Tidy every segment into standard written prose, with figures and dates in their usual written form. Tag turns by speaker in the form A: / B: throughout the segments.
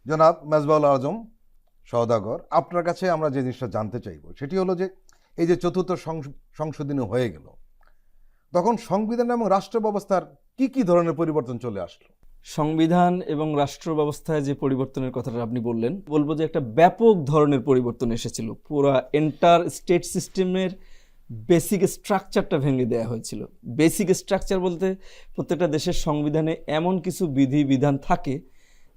A: জনাব মেজবাউল আজম সওদাগর, আপনার কাছে আমরা যে জিনিসটা জানতে চাইব সেটি হলো যে এই যে চতুর্থ সংশোধনী হয়ে গেল, তখন সংবিধান এবং রাষ্ট্র ব্যবস্থার কি কি ধরনের পরিবর্তন চলে আসলো?
B: সংবিধান এবং রাষ্ট্র ব্যবস্থায় যে পরিবর্তনের কথাটা আপনি বললেন, বলবো যে একটা ব্যাপক ধরনের পরিবর্তন এসেছিল। পুরো এন্টার স্টেট সিস্টেমের বেসিক স্ট্রাকচারটা ভেঙে দেওয়া হয়েছিল। বেসিক স্ট্রাকচার বলতে প্রত্যেকটা দেশের সংবিধানে এমন কিছু বিধিবিধান থাকে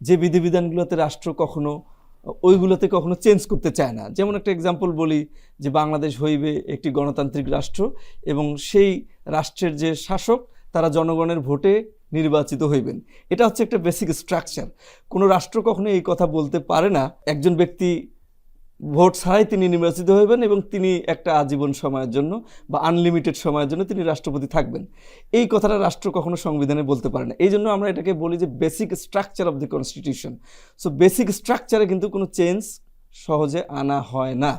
B: যে বিধিবিধানগুলোতে রাষ্ট্র ওইগুলোতে কখনো চেঞ্জ করতে চায় না। যেমন একটা এক্সাম্পল বলি, যে বাংলাদেশ হইবে একটি গণতান্ত্রিক রাষ্ট্র এবং সেই রাষ্ট্রের যে শাসক তারা জনগণের ভোটে নির্বাচিত হইবেন। এটা হচ্ছে একটা বেসিক স্ট্রাকচার। কোনো রাষ্ট্র কখনো এই কথা বলতে পারে না একজন ব্যক্তি ভোট ছাড়াই তিনি নির্বাচিত হইবেন এবং তিনি একটা আজীবন সময়ের জন্য বা আনলিমিটেড সময়ের জন্য তিনি রাষ্ট্রপতি থাকবেন। এই কথাটা রাষ্ট্র কখনো সংবিধানে বলতে পারে না। এই জন্য আমরা এটাকে বলি যে basic structure of the constitution. So basic স্ট্রাকচারে কিন্তু কোনো চেঞ্জ সহজে আনা হয় না,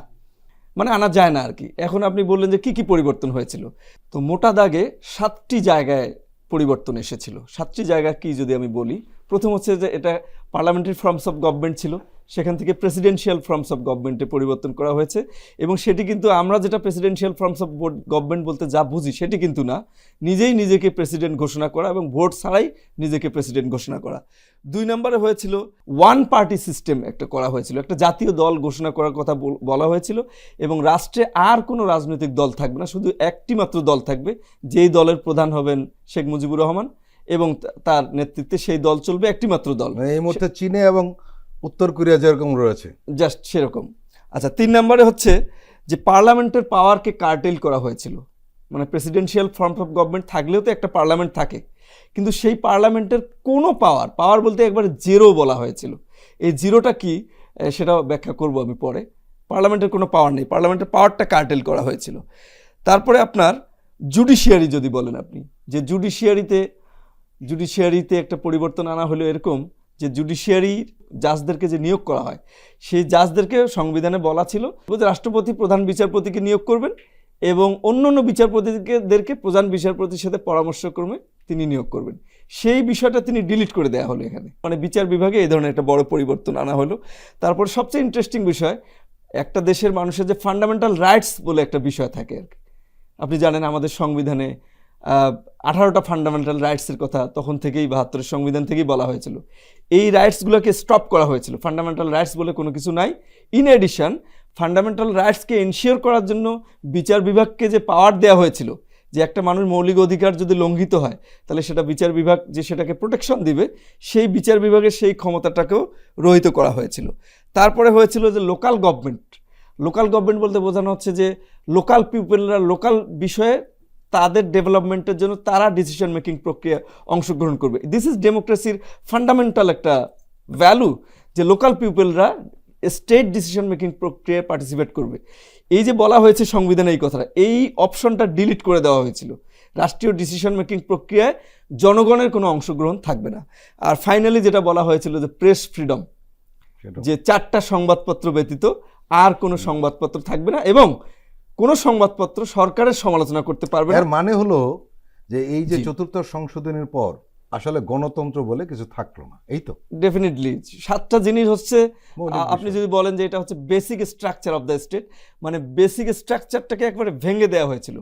B: মানে আনা যায় না আর কি। এখন আপনি বললেন যে কি কি পরিবর্তন হয়েছিল, তো মোটা দাগে 7টি জায়গায় পরিবর্তন এসেছিল। 7টি জায়গা কি যদি আমি বলি, প্রথম হচ্ছে যে এটা পার্লামেন্টারি ফর্মস অফ গভর্নমেন্ট ছিল, সেখান থেকে প্রেসিডেন্সিয়াল ফর্মস অফ গভর্নমেন্টে পরিবর্তন করা হয়েছে। এবং সেটি কিন্তু আমরা যেটা প্রেসিডেন্সিয়াল ফর্মস অফ গভর্নমেন্ট বলতে যা বুঝি সেটি কিন্তু না, নিজেই নিজেকে প্রেসিডেন্ট ঘোষণা করা এবং ভোট ছাড়াই নিজেকে প্রেসিডেন্ট ঘোষণা করা। 2 নম্বরে হয়েছিল ওয়ান পার্টি সিস্টেম একটা করা হয়েছিল, একটা জাতীয় দল ঘোষণা করার কথা বলা হয়েছিল এবং রাষ্ট্রে আর কোনো রাজনৈতিক দল থাকবে না, শুধু একটি মাত্র দল থাকবে, যেই দলের প্রধান হবেন শেখ মুজিবুর রহমান এবং তার নেতৃত্বে সেই দল চলবে, একটি মাত্র দল।
A: এই মুহূর্তে চীনে এবং উত্তর কোরিয়া যেরকম রয়েছে
B: জাস্ট সেরকম। আচ্ছা, 3 নম্বরে হচ্ছে যে পার্লামেন্টের পাওয়ারকে কার্টেল করা হয়েছিল। মানে প্রেসিডেন্সিয়াল ফর্ম অফ গভর্নমেন্ট থাকলেও তো একটা পার্লামেন্ট থাকে, কিন্তু সেই পার্লামেন্টের কোনো পাওয়ার বলতে একবার জিরো বলা হয়েছিল। এই জিরোটা কি সেটা ব্যাখ্যা করব আমি পরে। পার্লামেন্টের কোনো পাওয়ার নেই, পার্লামেন্টের পাওয়ারটা কার্টেল করা হয়েছিল। তারপরে আপনার জুডিশিয়ারি যদি বলেন আপনি, যে জুডিশিয়ারিতে একটা পরিবর্তন আনা হলো এরকম যে জুডিশিয়ারির জাজদেরকে যে নিয়োগ করা হয়, সেই জাজদেরকে সংবিধানে বলা ছিল যে রাষ্ট্রপতি প্রধান বিচারপতিকে নিয়োগ করবেন এবং অন্য বিচারপতিদেরকে প্রধান বিচারপতির সাথে পরামর্শক্রমে তিনি নিয়োগ করবেন। সেই বিষয়টা তিনি ডিলিট করে দেওয়া হলো এখানে, মানে বিচার বিভাগে এই ধরনের একটা বড় পরিবর্তন আনা হলো। তারপর সবচেয়ে ইন্টারেস্টিং বিষয়, একটা দেশের মানুষের যে ফান্ডামেন্টাল রাইটস বলে একটা বিষয় থাকে আর কি। আপনি জানেন আমাদের সংবিধানে 18টা ফান্ডামেন্টাল রাইটসের কথা তখন থেকেই 72-এর সংবিধান থেকেই বলা হয়েছিল। এই রাইটসগুলোকে স্টপ করা হয়েছিল, ফান্ডামেন্টাল রাইটস বলে কোনো কিছু নাই। ইন এডিশন ফান্ডামেন্টাল রাইটসকে এনশিওর করার জন্য বিচার বিভাগকে যে পাওয়ার দেওয়া হয়েছিল, যে একটা মানুষ মৌলিক অধিকার যদি লঙ্ঘিত হয় তাহলে সেটা বিচার বিভাগ যে সেটাকে প্রোটেকশন দিবে, সেই বিচার বিভাগের সেই ক্ষমতাটাকেও রহিত করা হয়েছিল। তারপরে হয়েছিল যে লোকাল গভর্নমেন্ট বলতে বোঝানো হচ্ছে যে লোকাল পিপলরা লোকাল বিষয়ে তাদের ডেভেলপমেন্টের জন্য তারা ডিসিশন মেকিং প্রক্রিয়া অংশগ্রহণ করবে। দিস ইজ ডেমোক্রেসির ফান্ডামেন্টাল একটা ভ্যালু, যে লোকাল পিপলরা স্টেট ডিসিশন মেকিং প্রক্রিয়ায় পার্টিসিপেট করবে। এই যে বলা হয়েছে সংবিধানে এই কথাটা, এই অপশনটা ডিলিট করে দেওয়া হয়েছিল। রাষ্ট্রীয় ডিসিশন মেকিং প্রক্রিয়ায় জনগণের কোনো অংশগ্রহণ থাকবে না। আর ফাইনালি যেটা বলা হয়েছিল যে প্রেস ফ্রিডম, যে 4টা সংবাদপত্র ব্যতীত আর কোনো সংবাদপত্র থাকবে না এবং কোনো সংবাদপত্র সরকারের সমালোচনা করতে পারবে না।
A: এর মানে হলো যে এই যে চতুর্থ সংশোধনীর পর আসলে গণতন্ত্র বলে কিছু থাকলো না, এই তো।
B: ডেফিনেটলি 7টা জিনিস হচ্ছে, আপনি যদি বলেন যে এটা হচ্ছে basic structure of the state, মানে বেসিক স্ট্রাকচারটাকে একবারে ভেঙে দেওয়া হয়েছিল।